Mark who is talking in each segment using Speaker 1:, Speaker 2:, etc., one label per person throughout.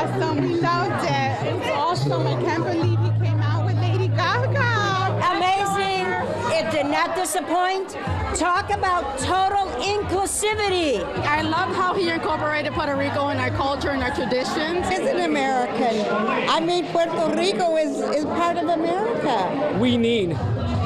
Speaker 1: awesome. We loved it. It's awesome. I can't believe he came out with Lady Gaga.
Speaker 2: Amazing. It did not disappoint. Talk about total inclusivity.
Speaker 1: I love how he incorporated Puerto Rico in our culture and our traditions.
Speaker 3: He's an American. I mean, Puerto Rico is part of America.
Speaker 4: We need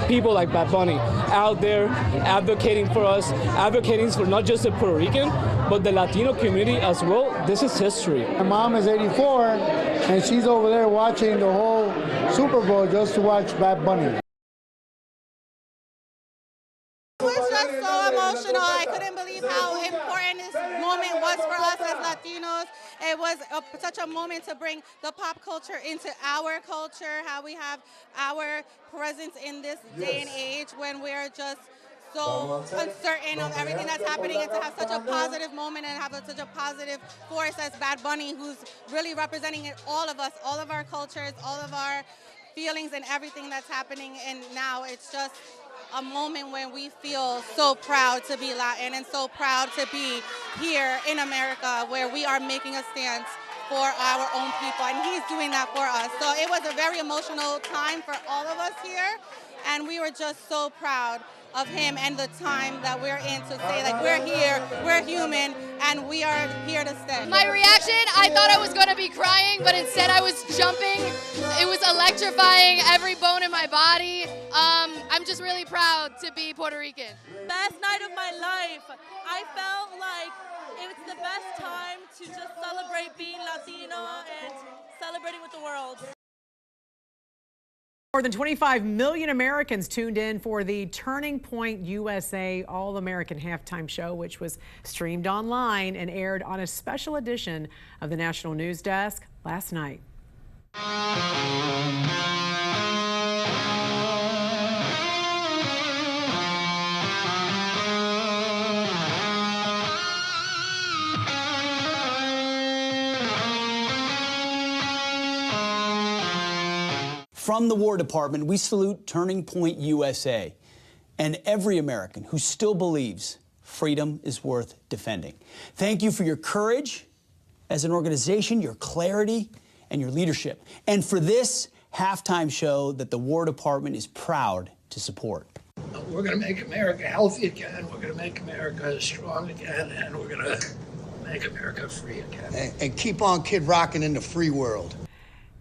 Speaker 4: people like Bad Bunny out there advocating for us, advocating for not just the Puerto Rican, but the Latino community as well. This is history.
Speaker 5: My mom is 84, and she's over there watching the whole Super Bowl just to watch Bad Bunny.
Speaker 1: It was just so emotional. I couldn't believe how important this moment was for us as Latinos. It was such a moment to bring the pop culture into our culture, how we have our presence in this day and age when we're just so uncertain of everything that's happening, and to have such a positive moment and have such a positive force as Bad Bunny, who's really representing all of us, all of our cultures, all of our feelings and everything that's happening. And now it's just a moment when we feel so proud to be Latin and so proud to be here in America, where we are making a stance for our own people, and he's doing that for us. So it was a very emotional time for all of us here, and we were just so proud of him and the time that we're in, to say, like, we're here, we're human, and we are here to stay.
Speaker 6: My reaction, I thought I was going to be crying, but instead I was jumping. It was electrifying, every bone in my body. I'm just really proud to be Puerto Rican.
Speaker 7: Best night of my life. I felt like it was the best time to just celebrate being Latino and celebrating with the world.
Speaker 8: More than 25 million Americans tuned in for the Turning Point USA All-American Halftime Show, which was streamed online and aired on a special edition of the National News Desk last night.
Speaker 9: From the War Department, we salute Turning Point USA and every American who still believes freedom is worth defending. Thank you for your courage as an organization, your clarity, and your leadership, and for this halftime show that the War Department is proud to support.
Speaker 10: We're going to make America healthy again. We're going to make America strong again, and we're going to make America free again.
Speaker 11: And keep on kid rocking in the free world.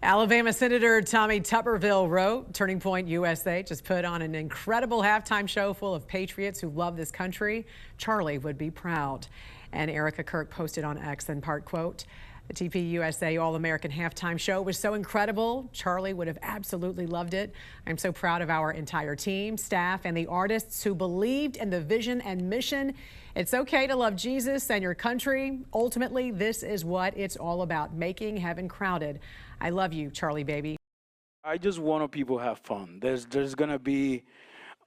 Speaker 8: Alabama Senator Tommy Tuberville wrote, Turning Point USA just put on an incredible halftime show full of patriots who love this country. Charlie would be proud. And Erica Kirk posted on X in part, quote, the TP USA All-American Halftime Show was so incredible. Charlie would have absolutely loved it. I'm so proud of our entire team, staff, and the artists who believed in the vision and mission. It's okay to love Jesus and your country. Ultimately, this is what it's all about, making heaven crowded. I love you, Charlie baby.
Speaker 12: I just want people to have fun. There's gonna be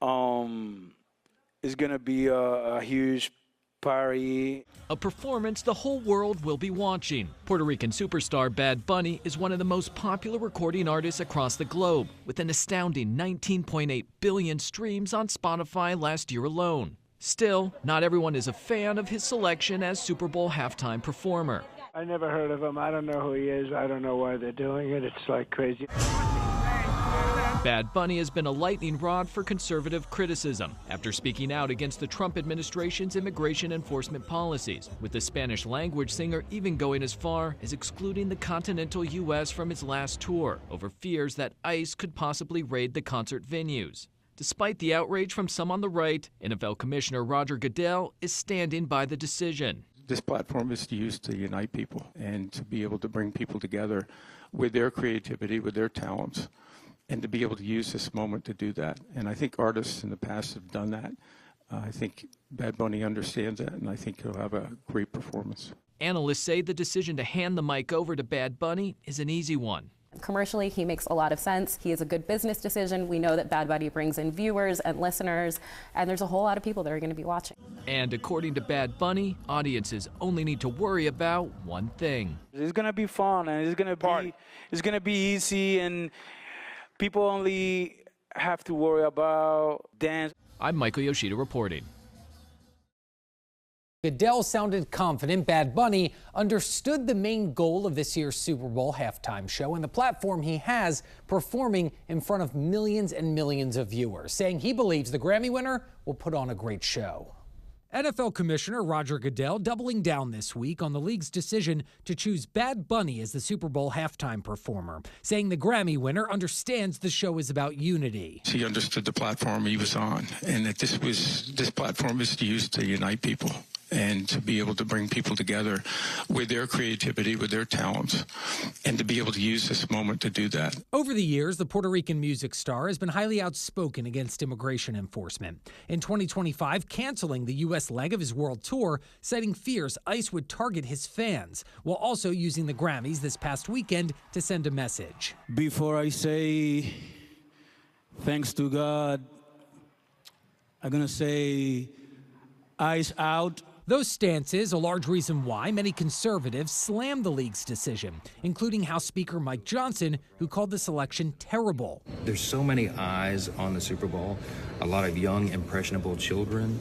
Speaker 12: it's gonna be a huge party.
Speaker 13: A performance the whole world will be watching. Puerto Rican superstar Bad Bunny is one of the most popular recording artists across the globe, with an astounding 19.8 billion streams on Spotify last year alone. Still, not everyone is a fan of his selection as Super Bowl halftime performer.
Speaker 12: I never heard of him. I don't know who he is. I don't know why they're doing it. It's like crazy.
Speaker 13: Bad Bunny has been a lightning rod for conservative criticism after speaking out against the Trump administration's immigration enforcement policies, with the Spanish language singer even going as far as excluding the continental U.S. from his last tour over fears that ICE could possibly raid the concert venues. Despite the outrage from some on the right, NFL Commissioner Roger Goodell is standing by the decision.
Speaker 14: This platform is used to unite people and to be able to bring people together with their creativity, with their talents, and to be able to use this moment to do that. And I think artists in the past have done that. I think Bad Bunny understands that, and I think he'll have a great performance.
Speaker 13: Analysts say the decision to hand the mic over to Bad Bunny is an easy one.
Speaker 15: Commercially, he makes a lot of sense. He is a good business decision. We know that Bad Bunny brings in viewers and listeners, and there's a whole lot of people that are going to be watching.
Speaker 13: And according to Bad Bunny, audiences only need to worry about one thing.
Speaker 12: It's going to be fun, and it's going to be easy, and people only have to worry about dance.
Speaker 13: I'm Michael Yoshida reporting.
Speaker 16: Goodell sounded confident Bad Bunny understood the main goal of this year's Super Bowl halftime show and the platform he has performing in front of millions and millions of viewers, saying he believes the Grammy winner will put on a great show. NFL Commissioner Roger Goodell doubling down this week on the league's decision to choose Bad Bunny as the Super Bowl halftime performer, saying the Grammy winner understands the show is about unity.
Speaker 14: He understood the platform he was on, and that this platform is used to unite people and to be able to bring people together with their creativity, with their talents, and to be able to use this moment to do that.
Speaker 16: Over the years, the Puerto Rican music star has been highly outspoken against immigration enforcement. In 2025, canceling the U.S. leg of his world tour, citing fears ICE would target his fans, while also using the Grammys this past weekend to send a message.
Speaker 17: Before I say thanks to God, I'm going to say ICE out.
Speaker 16: Those stances, a large reason why many conservatives slammed the league's decision, including House Speaker Mike Johnson, who called the selection terrible.
Speaker 18: There's so many eyes on the Super Bowl, a lot of young, impressionable children,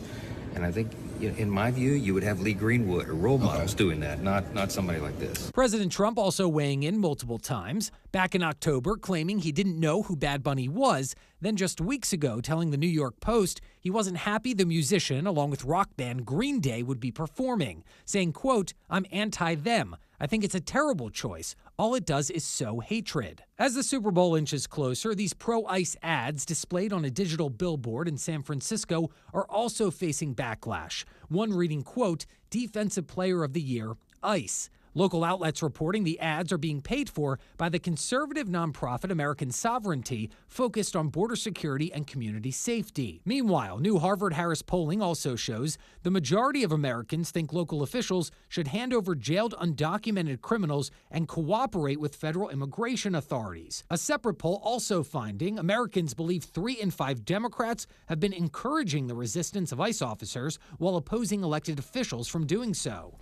Speaker 18: and I think, in my view, you would have Lee Greenwood or role models doing that, not somebody like this.
Speaker 16: President Trump also weighing in multiple times, back in October claiming he didn't know who Bad Bunny was, then just weeks ago telling the New York Post he wasn't happy the musician, along with rock band Green Day, would be performing, saying, quote, "I'm anti-them. I think it's a terrible choice. All it does is sow hatred." As the Super Bowl inches closer, these pro-ICE ads displayed on a digital billboard in San Francisco are also facing backlash. One reading, quote, "Defensive Player of the Year, ICE." Local outlets reporting the ads are being paid for by the conservative nonprofit American Sovereignty, focused on border security and community safety. Meanwhile, new Harvard-Harris polling also shows the majority of Americans think local officials should hand over jailed undocumented criminals and cooperate with federal immigration authorities. A separate poll also finding Americans believe 3 in 5 Democrats have been encouraging the resistance of ICE officers while opposing elected officials from doing so.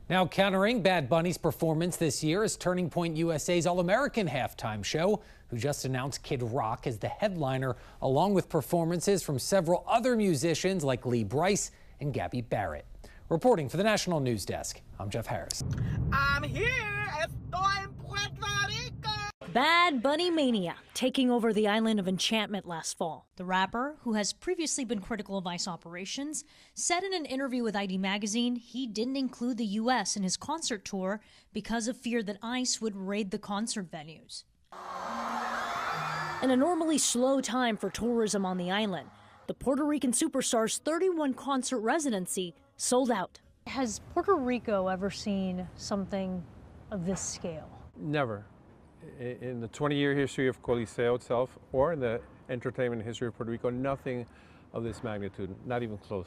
Speaker 16: Now, countering Bad Bunny's performance this year is Turning Point USA's All-American halftime show, who just announced Kid Rock as the headliner, along with performances from several other musicians like Lee Brice and Gabby Barrett. Reporting for the National News Desk, I'm Jeff Harris.
Speaker 19: I'm here. Estoy en Puerto Rico.
Speaker 20: Bad Bunny mania taking over the island of Enchantment last fall. The rapper, who has previously been critical of ICE operations, said in an interview with ID Magazine he didn't include the U.S. in his concert tour because of fear that ICE would raid the concert venues. In a normally slow time for tourism on the island, the Puerto Rican superstar's 31 concert residency sold out.
Speaker 21: Has Puerto Rico ever seen something of this scale?
Speaker 22: Never. In the 20-year history of Coliseo itself, or in the entertainment history of Puerto Rico, nothing of this magnitude, not even close.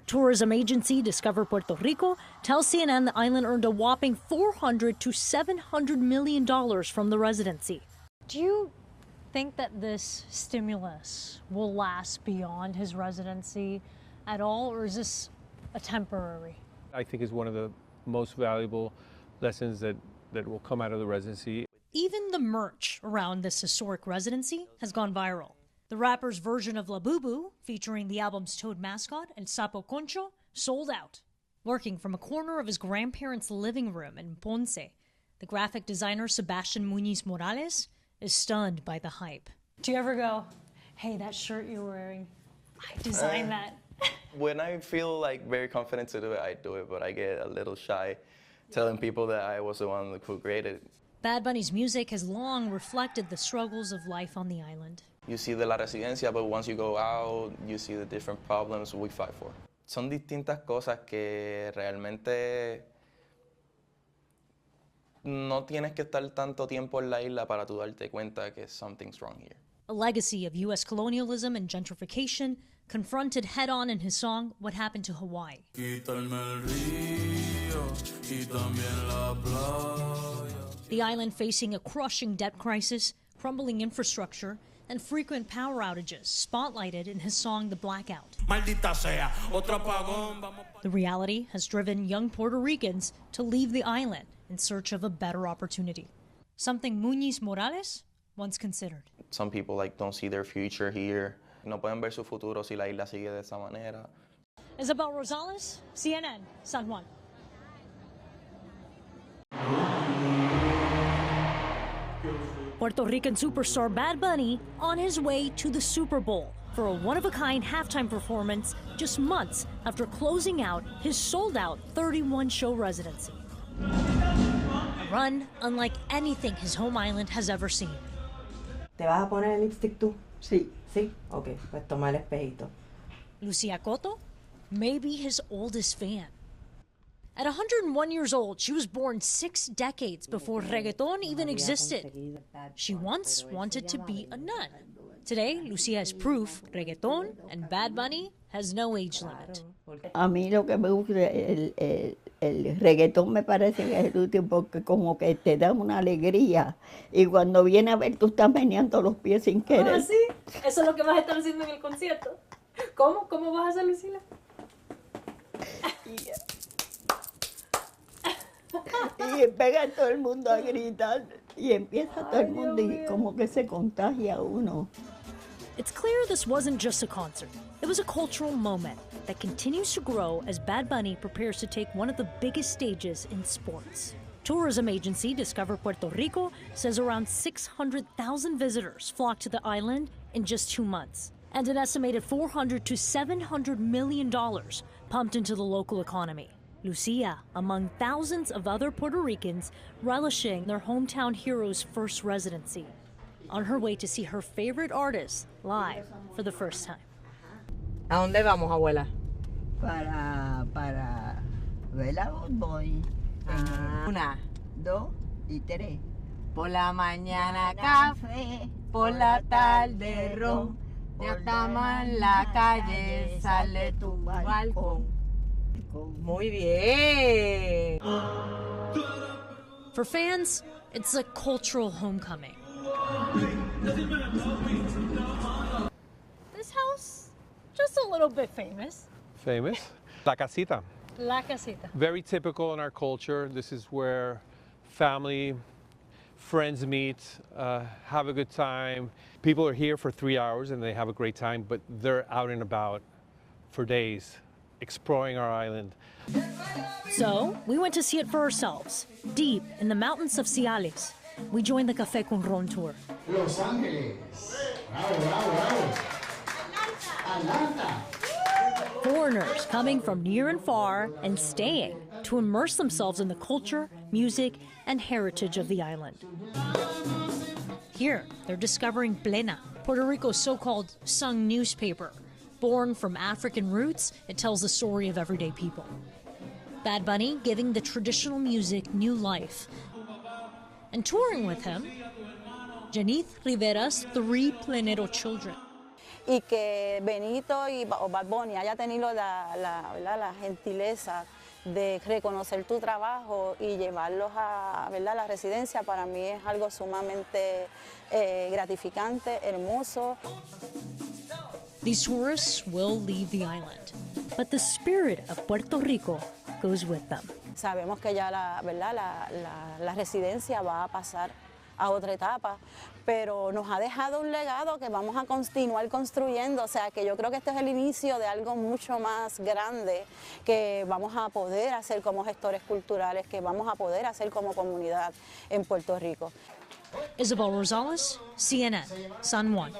Speaker 20: Tourism agency Discover Puerto Rico tells CNN the island earned a whopping $400 to $700 million from the residency.
Speaker 21: Do you think that this stimulus will last beyond his residency at all, or is this a temporary?
Speaker 22: I think it's one of the most valuable lessons that will come out of the residency.
Speaker 20: Even the merch around this historic residency has gone viral. The rapper's version of La Boo Boo, featuring the album's Toad mascot and Sapo Concho, sold out. Working from a corner of his grandparents' living room in Ponce, the graphic designer Sebastian Muñiz Morales is stunned by the hype.
Speaker 21: Do you ever go, hey, that shirt you're wearing, I designed that?
Speaker 23: When I feel like very confident to do it, I do it, but I get a little shy telling people that I was the one who created it.
Speaker 20: Bad Bunny's music has long reflected the struggles of life on the island.
Speaker 23: You see de la residencia, but once you go out, you see the different problems we fight for. Son distintas cosas que realmente no tienes que estar tanto tiempo en la isla para tú darte cuenta que something's wrong here.
Speaker 20: A legacy of U.S. colonialism and gentrification confronted head-on in his song, What Happened to Hawaii. The island facing a crushing debt crisis, crumbling infrastructure, and frequent power outages, spotlighted in his song The Blackout. The reality has driven young Puerto Ricans to leave the island in search of a better opportunity, something Muñiz Morales once considered.
Speaker 23: Some people don't see their future here. No pueden ver su futuro si la isla sigue de esa manera.
Speaker 21: Isabel Rosales, CNN, San Juan. Puerto Rican superstar Bad Bunny on his way to the Super Bowl for a one-of-a-kind halftime performance just months after closing out his sold-out 31-show residency. A run unlike anything his home island has ever seen.
Speaker 2: ¿Te vas a poner el lipstick tú? Sí. ¿Sí? Ok, pues toma el espejito.
Speaker 21: Lucia Cotto may be his oldest fan. At 101 years old, she was born 6 decades before reggaeton even existed. She once wanted to be a nun. Today, Lucia is proof reggaeton and Bad Bunny has no age limit.
Speaker 3: A mí lo que me gusta, el reggaetón me parece que es el último porque como que te da una alegría y cuando viene a ver tú estás meneando los pies sin querer.
Speaker 21: ¿Ah, sí? Eso es lo que vas a estar haciendo en el concierto. ¿Cómo? ¿Cómo vas a hacer, Lucila?
Speaker 3: Y pega todo el mundo a gritar y empieza todo el mundo y como que se contagia uno.
Speaker 21: It's clear this wasn't just a concert. It was a cultural moment that continues to grow as Bad Bunny prepares to take one of the biggest stages in sports. Tourism agency Discover Puerto Rico says around 600,000 visitors flocked to the island in just 2 months, and an estimated $400 to $700 million pumped into the local economy. Lucia, among thousands of other Puerto Ricans relishing their hometown hero's first residency, on her way to see her favorite artist live for the first time.
Speaker 2: ¿A dónde vamos, abuela?
Speaker 3: Para ver a Bad Bunny.
Speaker 2: 1,
Speaker 3: 2 y 3.
Speaker 2: Por la mañana café, por la tarde ron. Ya estamos en la calle, sale tu balcón. Muy bien.
Speaker 21: For fans, it's a cultural homecoming. This house, just a little bit famous.
Speaker 22: Famous? La Casita.
Speaker 21: La Casita.
Speaker 22: Very typical in our culture. This is where family, friends meet, have a good time. People are here for 3 hours and they have a great time, but they're out and about for days, exploring our island.
Speaker 21: So we went to see it for ourselves, deep in the mountains of Ciales. We joined the Café con Ron tour.
Speaker 5: Los Ángeles. Bravo, bravo, bravo. Atlanta.
Speaker 21: Foreigners coming from near and far and staying to immerse themselves in the culture, music, and heritage of the island. Here, they're discovering Plena, Puerto Rico's so-called sung newspaper. Born from African roots, it tells the story of everyday people. Bad Bunny giving the traditional music new life. And touring with him, Janith Rivera's 3 plenero children.
Speaker 4: Y que Benito o Bad Bunny haya tenido la gentileza de reconocer tu trabajo y llevarlos a la residencia, para mí es algo sumamente gratificante, hermoso.
Speaker 21: These tourists will leave the island, but the spirit of Puerto Rico goes with them.
Speaker 4: Sabemos que ya la residencia va a pasar a otra etapa, pero nos ha dejado un legado que vamos a continuar construyendo, o sea que yo creo que este es el inicio de algo mucho más grande que vamos a poder hacer como gestores culturales, que vamos a poder hacer como comunidad en Puerto Rico.
Speaker 21: Isabel Rosales, CNN, San Juan.